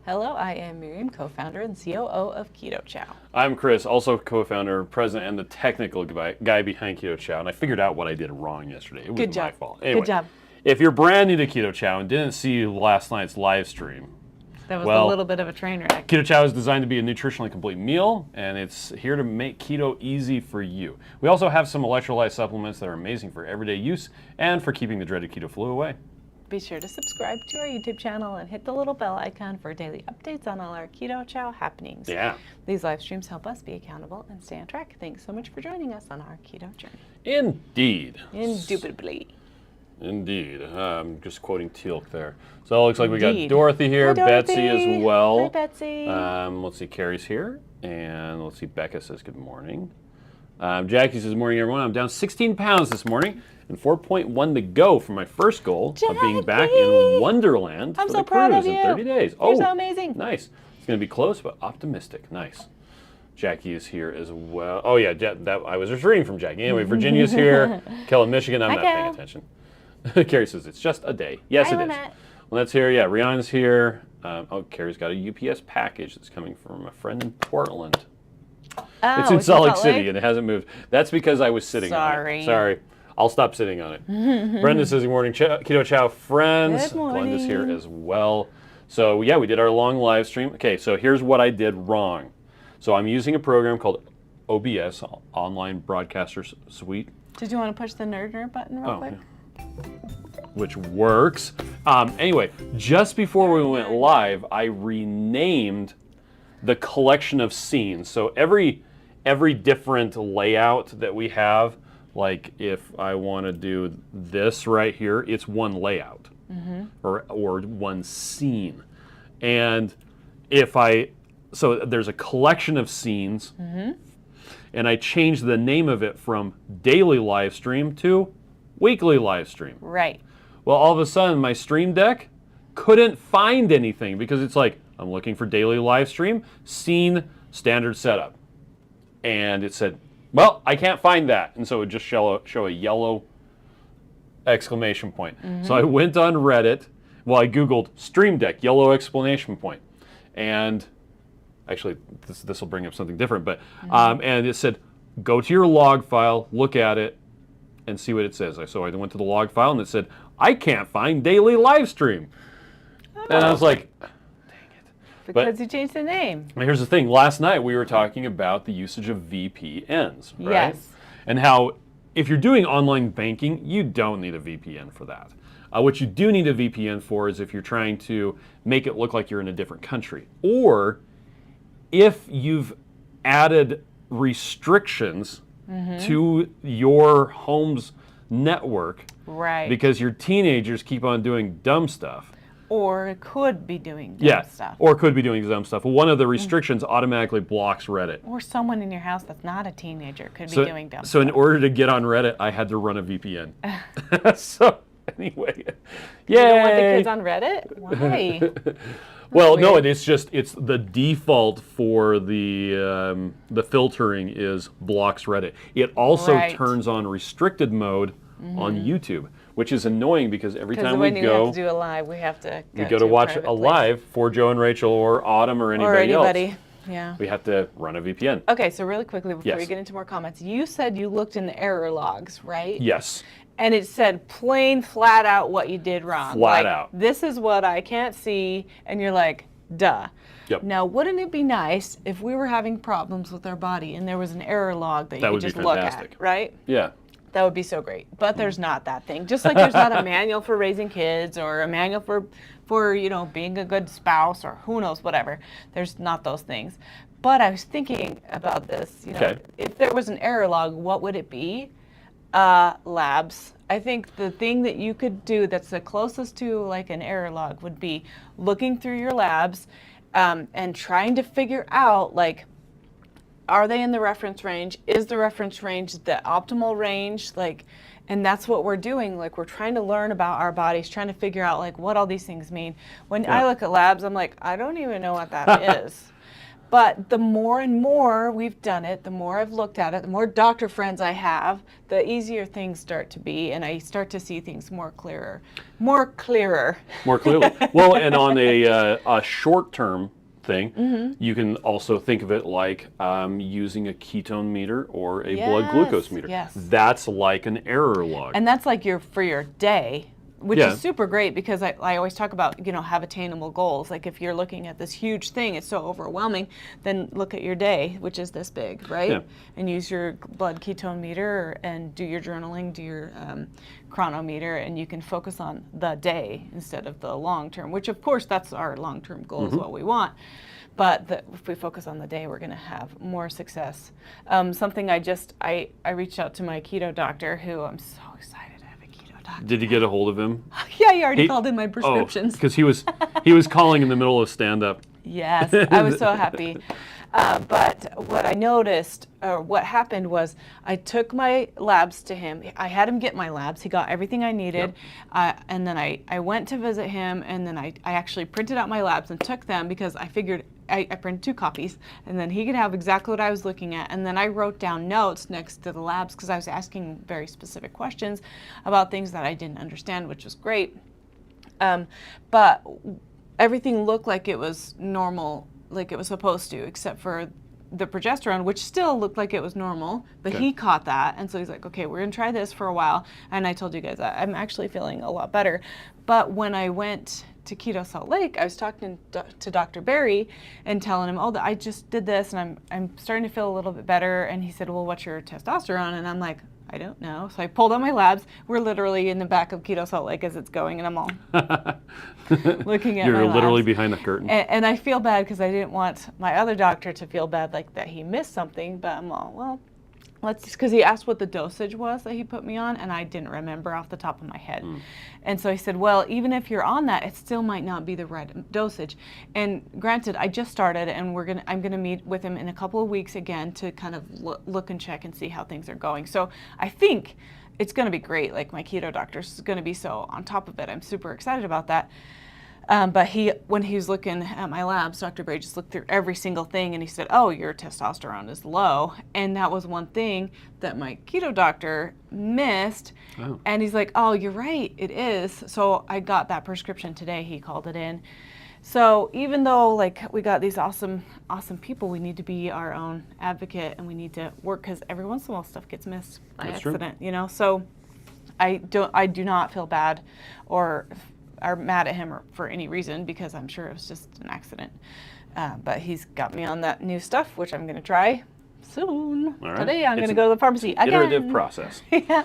Hello, I am Miriam, co-founder and COO of Keto Chow. I'm Chris, also co-founder, president, and the technical guy behind Keto Chow. And I figured out what I did wrong yesterday. It was my fault. Anyway, Good job. If you're brand new to Keto Chow and didn't see last night's live stream, That was a little bit of a train wreck. Keto Chow is designed to be a nutritionally complete meal, and it's here to make keto easy for you. We also have some electrolyte supplements that are amazing for everyday use and for keeping the dreaded keto flu away. Be sure to subscribe to our YouTube channel and hit the little bell icon for daily updates on all our Keto Chow happenings. Yeah. These live streams help us be accountable and stay on track. Thanks so much for joining us on our keto journey. Indeed. Indubitably. Indeed. I'm just quoting Teal'c there. So it looks like we got Indeed. Dorothy here, Hi, Dorothy. Betsy as well. Hi, Betsy. Let's see, Carrie's here. And let's see, Becca says good morning. Jackie says, morning, everyone. I'm down 16 pounds this morning and 4.1 to go for my first goal of being back in Wonderland I'm for so the proud cruise of in you. 30 days. You're so amazing. Nice. It's going to be close, but optimistic. Nice. Jackie is here as well. Oh, yeah, I was just reading from Jackie. Anyway, Virginia's here. Kellen, Michigan. I'm not paying attention. Carrie says, it's just a day. Yes, it is. Well, that's here. Yeah, Rihanna's here. Carrie's got a UPS package that's coming from a friend in Portland. Oh, it's in Salt Lake City, and it hasn't moved. That's because I was sitting on it. Sorry. I'll stop sitting on it. Brenda says, good morning, Keto Chow friends. Good morning. Glenda's here as well. So, yeah, we did our long live stream. Okay, so here's what I did wrong. So I'm using a program called OBS, Online Broadcaster Suite. Did you want to push the nerd button real quick? Yeah. Which works. Anyway, just before we went live, I renamed the collection of scenes. So every different layout that we have, like if I want to do this right here, it's one layout or one scene. And so there's a collection of scenes, and I changed the name of it from daily live stream to weekly live stream. Right. Well, all of a sudden, my Stream Deck couldn't find anything because it's like, I'm looking for daily live stream, scene, standard setup. And it said, well, I can't find that. And so it would just show a yellow exclamation point. So I went on Reddit. Well, I Googled Stream Deck, yellow exclamation point. And actually, this will bring up something different. But and it said, go to your log file, look at it, and see what it says. So I went to the log file, and it said, I can't find daily live stream. And I was like, dang it. Because you changed the name. Here's the thing. Last night, we were talking about the usage of VPNs, right? Yes. And how if you're doing online banking, you don't need a VPN for that. What you do need a VPN for is if you're trying to make it look like you're in a different country. Or if you've added restrictions to your home's network, right? Because your teenagers keep on doing dumb stuff. Or it could be doing dumb stuff. Or could be doing dumb stuff. Well, one of the restrictions automatically blocks Reddit. Or someone in your house that's not a teenager could be doing dumb stuff. So in order to get on Reddit, I had to run a VPN. So anyway, yay! You don't want the kids on Reddit? Why? Well, no, it's the default for the filtering is blocks Reddit. It also turns on restricted mode on YouTube, which is annoying because every time we go, we have to do a live, we have to go to watch a live for Joe and Rachel or Autumn or anybody else. Yeah. We have to run a VPN. Okay, so really quickly before we get into more comments, you said you looked in the error logs, right? Yes. And it said plain, flat out what you did wrong. Flat out. This is what I can't see, and you're like, duh. Yep. Now, wouldn't it be nice if we were having problems with our body and there was an error log that you could just look at, right? Yeah. That would be so great. But there's not that thing. Just like there's not a manual for raising kids or a manual for being a good spouse or who knows, whatever. There's not those things. But I was thinking about this, if there was an error log, what would it be? Labs. I think the thing that you could do that's the closest to like an error log would be looking through your labs and trying to figure out, like, are they in the reference range? Is the reference range the optimal range? Like, and that's what we're doing. Like, we're trying to learn about our bodies, trying to figure out like what all these things mean. When I look at labs, I'm like, I don't even know what that is. But the more and more we've done it, the more I've looked at it, the more doctor friends I have, the easier things start to be, and I start to see things more clearer. More clearly. Well, and on a short-term thing, you can also think of it like using a ketone meter or a blood glucose meter. Yes. That's like an error log. And that's like for your day, which Yeah. is super great because I always talk about, have attainable goals. Like if you're looking at this huge thing, it's so overwhelming, then look at your day, which is this big, right? Yeah. And use your blood ketone meter and do your journaling, do your chronometer, and you can focus on the day instead of the long term, which of course that's our long-term goal is what we want. But if we focus on the day, we're going to have more success. Something I reached out to my keto doctor, who I'm so excited. Did you get a hold of him? Yeah, he already called in my prescriptions. Because he was calling in the middle of stand-up. Yes, I was so happy. But what I noticed, or what happened was, I took my labs to him. I had him get my labs. He got everything I needed. And then I went to visit him, and then I actually printed out my labs and took them because I figured I printed 2 copies, and then he could have exactly what I was looking at. And then I wrote down notes next to the labs because I was asking very specific questions about things that I didn't understand, which was great. But everything looked like it was normal, like it was supposed to, except for the progesterone, which still looked like it was normal, but he caught that. And so he's like, okay, we're going to try this for a while. And I told you guys that I'm actually feeling a lot better. But when I went to Keto Salt Lake, I was talking to Dr. Barry and telling him, I just did this and I'm starting to feel a little bit better. And he said, well, what's your testosterone? And I'm like, I don't know. So I pulled out my labs. We're literally in the back of Keto Salt Lake as it's going, and I'm all looking at You're my labs. literally behind the curtain. And I feel bad because I didn't want my other doctor to feel bad, like that he missed something. But I'm all, well, because he asked what the dosage was that he put me on, and I didn't remember off the top of my head. And so he said, well, even if you're on that, it still might not be the right dosage. And granted, I just started, and I'm gonna meet with him in a couple of weeks again to kind of look and check and see how things are going. So I think it's gonna be great. Like, my keto doctor is gonna be so on top of it. I'm super excited about that. But when he was looking at my labs, Dr. Bray just looked through every single thing, and he said, oh, your testosterone is low. And that was one thing that my keto doctor missed. Oh. And he's like, oh, you're right, it is. So I got that prescription today. He called it in. So even though, like, we got these awesome people, we need to be our own advocate, and we need to work, because every once in a while stuff gets missed by accident, true. So I do not feel bad or are mad at him for any reason, because I'm sure it was just an accident. But he's got me on that new stuff, which I'm going to try soon. All right. Today I'm going to go to the pharmacy again. Iterative process. Yeah.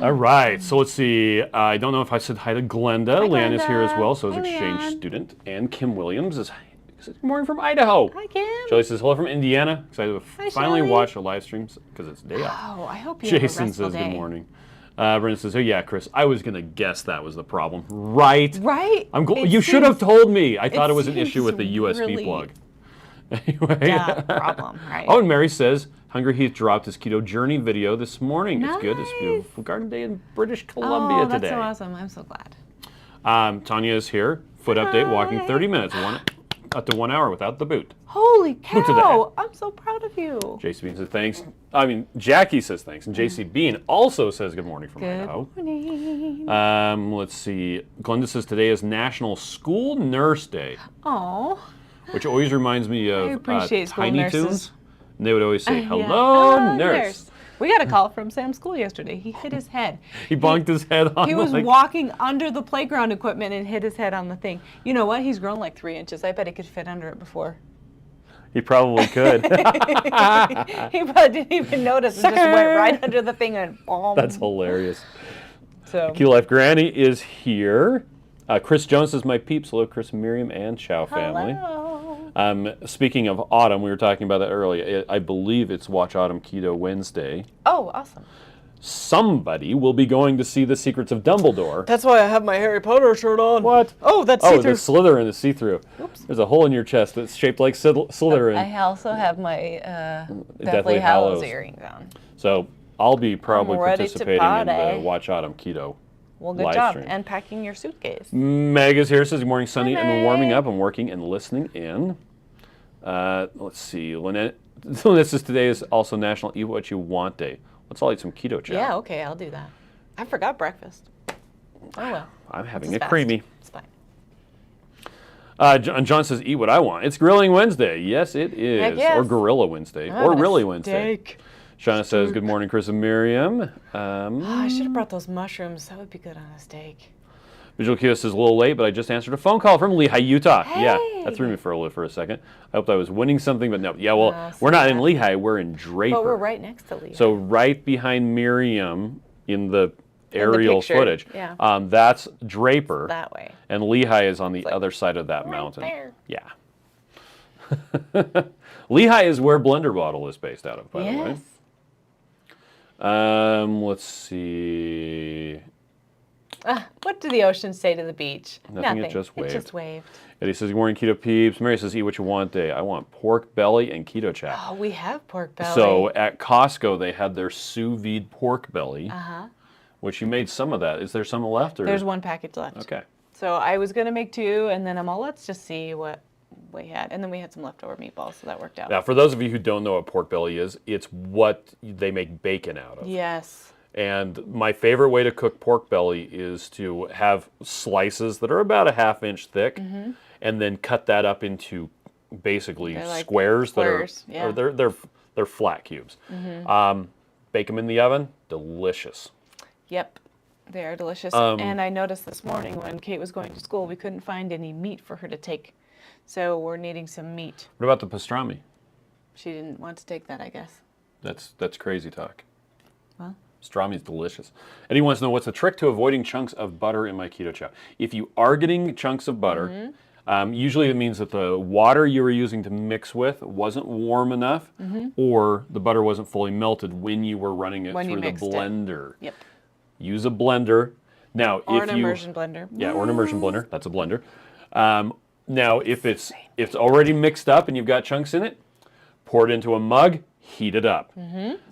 All right. So let's see. I don't know if I said hi to Glenda. Hi, Leanne is here as well, so is Hi, exchange Leanne. student. And Kim Williams is good morning from Idaho. Hi, Kim. Shelly says hello from Indiana. Excited to Hi, finally Shelly. watch a live stream because it's day off. Oh, I hope you have a Jason restful says day. good morning. Brendan says, oh yeah, Chris, I was going to guess that was the problem. Right? Right? You should have told me. I thought it was an issue with the seems USB really plug. Anyway. problem, right? Oh, and Mary says, Hungry Heath dropped his keto journey video this morning. Nice. It's good. It's beautiful garden day in British Columbia that's today. so awesome. I'm so glad. Tanya is here. Foot update, walking 30 minutes, up to 1 hour without the boot. Holy to the head. cow! I'm so proud of you. JC Bean says thanks. Jackie says thanks. And JC Bean also says good morning from Idaho. Good morning. Let's see. Glenda says today is National School Nurse Day, Oh. which always reminds me of appreciate school Tiny nurses. Toons. And they would always say, Yeah. hello, nurse. We got a call from Sam's school yesterday. He hit his head. He bonked his head on He was like, walking under the playground equipment and hit his head on the thing. You know what? He's grown like 3 inches. I bet he could fit under it before. He probably could. He probably didn't even notice. It just went right under the thing and boom. That's hilarious. So. Q Life Granny is here. Chris Jones is my peeps. Hello, Chris and Miriam and Chow family. Hello. Speaking of autumn, we were talking about that earlier. I believe it's Watch Autumn Keto Wednesday. Oh, awesome. Somebody will be going to see The Secrets of Dumbledore. That's why I have my Harry Potter shirt on. What? Oh, that's Oh, see-through. the Slytherin is see-through. Oops. There's a hole in your chest that's shaped like Slytherin. I also have my Deathly Deathly Hallows. Hallows earrings on. So I'll be probably I'm ready to participating in the party. Watch Autumn Keto Well, good live job. stream. And packing your suitcase. Meg is here. Says good morning, sunny Hi, and warming Meg. up. I'm working and listening in. Let's see. Lynette says today is also National Eat What You Want Day. Let's all eat some Keto Chow. Yeah, okay, I'll do that. I forgot breakfast. Oh well. I'm having It's a creamy. It's fine. John says, eat what I want. It's Grilling Wednesday. Yes, it is. Heck yes. Or Gorilla Wednesday. I Or want a Really Wednesday. steak. Shauna says, good morning, Chris and Miriam. I should have brought those mushrooms. That would be good on a steak. Visual Kio says, a little late, but I just answered a phone call from Lehigh, Utah. Yeah, Hey. that threw me for a loop for a second. I hoped I was winning something, but no. Yeah, well, No, we're not in sad. Lehigh. We're in Draper. But we're right next to Lehigh. So right behind Miriam in the aerial picture, footage, yeah. That's Draper. That way. And Lehigh is on the like other side of that right mountain. there. Yeah. Lehigh is where Blender Bottle is based out of, by the way. Yes. Let's see. What do the oceans say to the beach? Nothing, it just waved. It just waved. Eddie says, good morning, Keto Peeps. Mary says, eat what you want day. I want pork belly and Keto Chow. Oh, we have pork belly. So at Costco, they had their sous vide pork belly, which you made some of that. Is there some left? Or? There's one package left. Okay. So I was going to make 2, and then I'm all, let's just see what we had. And then we had some leftover meatballs, so that worked out. Now, for those of you who don't know what pork belly is, it's what they make bacon out of. Yes. And my favorite way to cook pork belly is to have slices that are about a ½ inch thick, and then cut that up into basically Like squares that squares, are, yeah. or they're flat cubes. Bake them in the oven, delicious. Yep. They are delicious. And I noticed this morning when Kate was going to school, we couldn't find any meat for her to take. So we're needing some meat. What about the pastrami? She didn't want to take that, I guess. That's crazy talk. Well, Pastrami is delicious. And he wants to know, what's the trick to avoiding chunks of butter in my Keto Chow? If you are getting chunks of butter, usually it means that the water you were using to mix with wasn't warm enough, or the butter wasn't fully melted when you were running it When you through the mixed it. blender. Yep. Use a blender. Now, Or if an you immersion blender. yeah, or an immersion blender. That's a blender. Now, if it's already mixed up and you've got chunks in it, pour it into a mug, heat it up.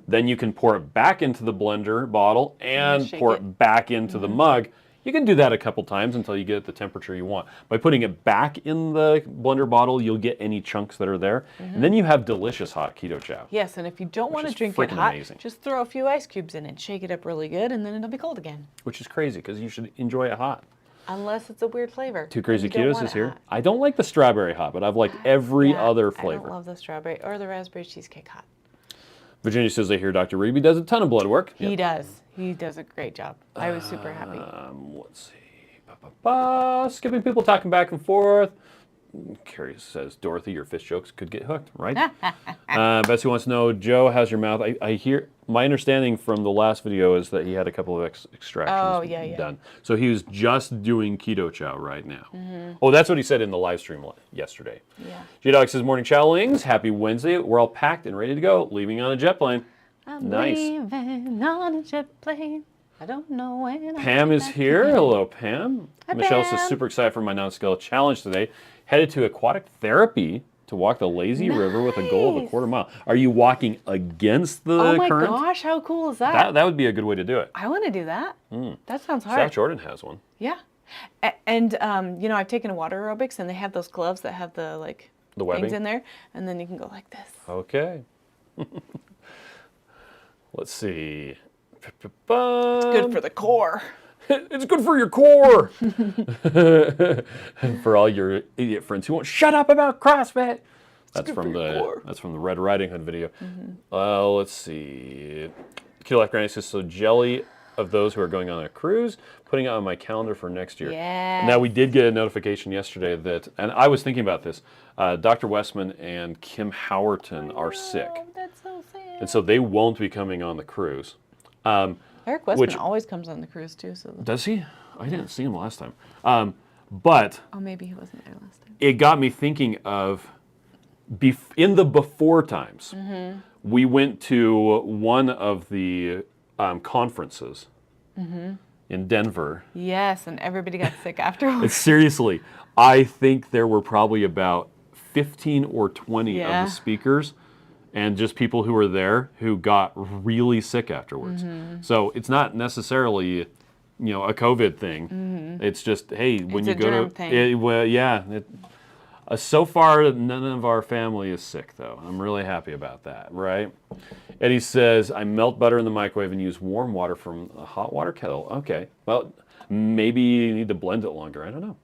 Then you can pour it back into the blender bottle and shake pour it. it back into the mug. You can do that a couple times until you get the temperature you want. By putting it back in the blender bottle, you'll get any chunks that are there. And then you have delicious hot Keto Chow. Yes, and if you don't want to is drink it freaking hot, amazing. just throw a few ice cubes in it, shake it up really good, and then it'll be cold again. Which is crazy because you should enjoy it hot. Unless it's a weird flavor. Two Crazy You don't Ketos want is it here. hot. I don't like the strawberry hot, but I've liked every Yeah, other I flavor. don't love the strawberry or the raspberry cheesecake hot. Virginia says they hear Dr. Rigby does a ton of blood work. He does. He does a great job. I was super happy. Let's see. Skipping people talking back and forth. Carrie says, Dorothy, your fish jokes could get hooked, right? Betsy wants to know, Joe, how's your mouth? I hear, my understanding from the last video is that he had a couple of extractions done. So he was just doing Keto Chow right now. Oh, that's what he said in the live stream yesterday. Yeah. J-Dog says, morning chowlings, happy Wednesday. We're all packed and ready to go, leaving on a jet plane. I'm Nice. leaving on a jet plane. I don't know when. Pam is here. Hello, Pam. Hi, Michelle Pam. says, super excited for my non-scale challenge today. Headed to aquatic therapy to walk the lazy river with a goal of a Nice. quarter-mile. Are you walking against the Oh my current? gosh, how cool is that? That would be a good way to do it. I want to do that. That sounds hard. Zach Jordan has one. Yeah. And you know, I've taken water aerobics, and they have those gloves that have the The webbing? things in there, and then you can go like this. Okay. Let's see. It's good for the core. It's good for your core. For all your idiot friends who won't shut up about CrossFit. That's from the Red Riding Hood video. Let's see. Kilo Life Granny says, so jelly of those who are going on a cruise, putting it on my calendar for next year. Yes. Now, we did get a notification yesterday that, and I was thinking about this, Dr. Westman and Kim Howerton are sick. Oh, that's so sad. And so they won't be coming on the cruise. Eric Westman which- always comes on the cruise too. So. Does he? I didn't see him last time. But Oh, maybe he wasn't there last time. it got me thinking of, in the before times, we went to one of the conferences in Denver. Yes, and everybody got sick afterwards. Seriously, I think there were probably about 15 or 20 of Yeah. the speakers and just people who were there who got really sick afterwards. So it's not necessarily, a COVID thing. It's just, hey, when It's you a go germ to, thing. well, yeah. So far, none of our family is sick, though. I'm really happy about that, right? Eddie says, I melt butter in the microwave and use warm water from a hot water kettle. Okay, well, maybe you need to blend it longer. I don't know.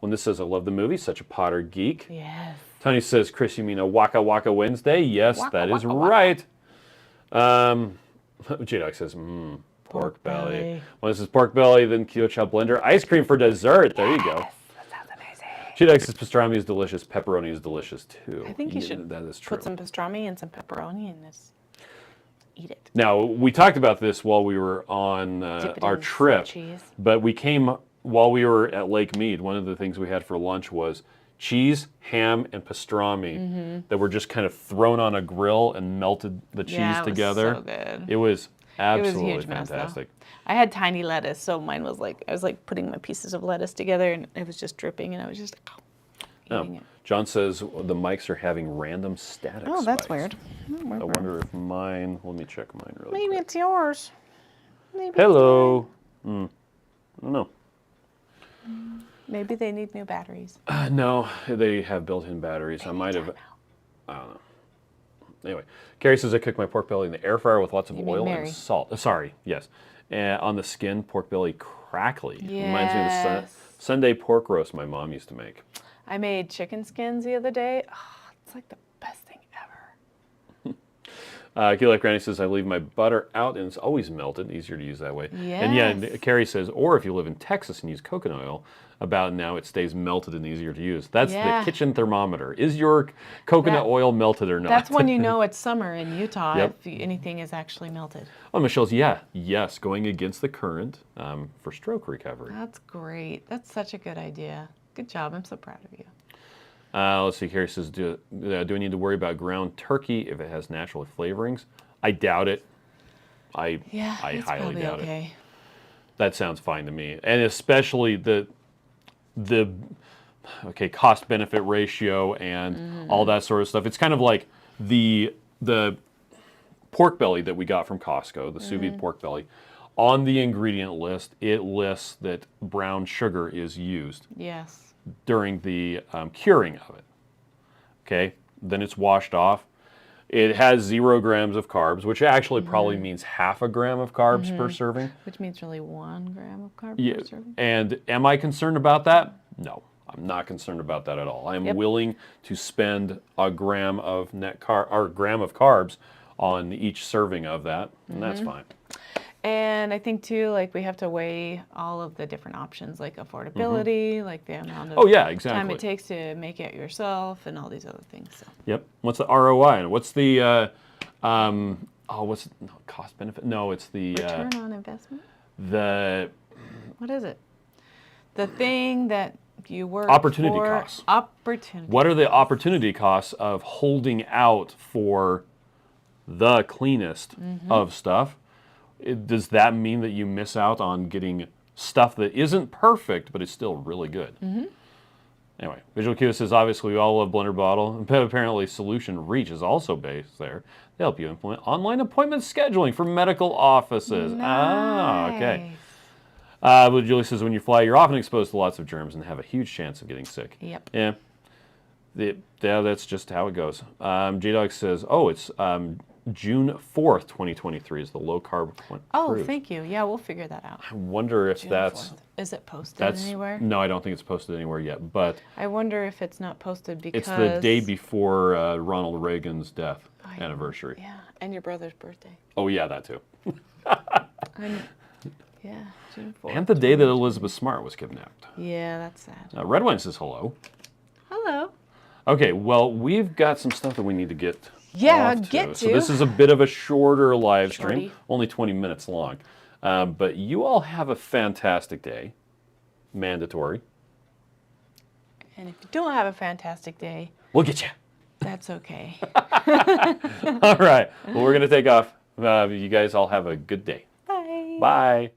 When this says, I love the movie, such a Potter geek. Yes. Tony says, Chris, you mean a Waka Waka Wednesday? Yes, Waka, that is waka, waka. right. J-Dog says, pork belly. When this is pork belly, then Keto Chow blender. Ice cream for dessert. There you go. That sounds amazing. J-Dog says, pastrami is delicious. Pepperoni is delicious, too. I think you should that is true. put some pastrami and some pepperoni in this. Eat it. Now, we talked about this while we were on our trip, but we came while we were at Lake Mead. One of the things we had for lunch was cheese, ham, and pastrami that were just kind of thrown on a grill and melted the cheese together. So good. It was absolutely huge mess, fantastic. I had tiny lettuce, so mine was like, I was like putting my pieces of lettuce together and it was just dripping and I was just eating it. John says the mics are having random static Oh, that's spikes. weird. I wonder if mine, let me check mine really quick. Maybe it's yours. Maybe Hello. I don't know. Maybe they need new batteries. No, they have built-in batteries. I might have, I don't know. Anyway, Carrie says I cook my pork belly in the air fryer with lots of oil and salt. Sorry, yes. On the skin, pork belly crackly. Yes. Reminds me of the Sunday pork roast my mom used to make. I made chicken skins the other day. Oh, it's like the best thing ever. Key Life Granny says I leave my butter out and it's always melted. Easier to use that way. Yes. And yeah, Carrie says, or if you live in Texas and use coconut oil, about now it stays melted and easier to use. That's the kitchen thermometer. Is your coconut oil melted or not? That's when you know it's summer in Utah if anything is actually melted. Oh, Michelle's, yes, going against the current for stroke recovery. That's great. That's such a good idea. Good job. I'm so proud of you. Let's see, Carrie says, do I need to worry about ground turkey if it has natural flavorings? I doubt it. I highly doubt it. That sounds fine to me. And especially the cost-benefit ratio and all that sort of stuff. It's kind of like the pork belly that we got from Costco, the sous vide pork belly. On the ingredient list, it lists that brown sugar is used. Yes. During the curing of it. Okay, then it's washed off. It has 0 grams of carbs, which actually probably means half a gram of carbs per serving. Which means really 1 gram of carbs per serving. And am I concerned about that? No, I'm not concerned about that at all. I'm willing to spend a gram of carbs on each serving of that, and that's fine. And I think too, like we have to weigh all of the different options, like affordability, like the amount of time it takes to make it yourself, and all these other things. So. Yep. What's the ROI and what's the cost benefit? No, it's the return on investment. What is it? The thing that you work opportunity for. Costs. Opportunity. What are the opportunity costs of holding out for the cleanest of stuff? Does that mean that you miss out on getting stuff that isn't perfect, but is still really good? Anyway, Visual Q says, obviously we all love Blender Bottle, but apparently Solution Reach is also based there. They help you implement online appointment scheduling for medical offices. Nice. Ah, okay. But Julie says, when you fly, you're often exposed to lots of germs and have a huge chance of getting sick. Yep. Yeah. That's just how it goes. J-Dog says, it's June 4th, 2023 is the low-carb one. Oh, thank you. Yeah, we'll figure that out. I wonder if June 4th. Is it posted anywhere? No, I don't think it's posted anywhere yet, but... I wonder if it's not posted because... It's the day before Ronald Reagan's death anniversary. Yeah, and your brother's birthday. Oh, yeah, that too. Yeah, June 4th. And the day that Elizabeth Smart was kidnapped. Yeah, that's sad. Red Wine says hello. Hello. Okay, well, we've got some stuff that we need to get to. So this is a bit of a shorter live stream, only 20 minutes long. But you all have a fantastic day. Mandatory. And if you don't have a fantastic day, we'll get you. That's okay. All right. Well, we're going to take off. You guys all have a good day. Bye. Bye.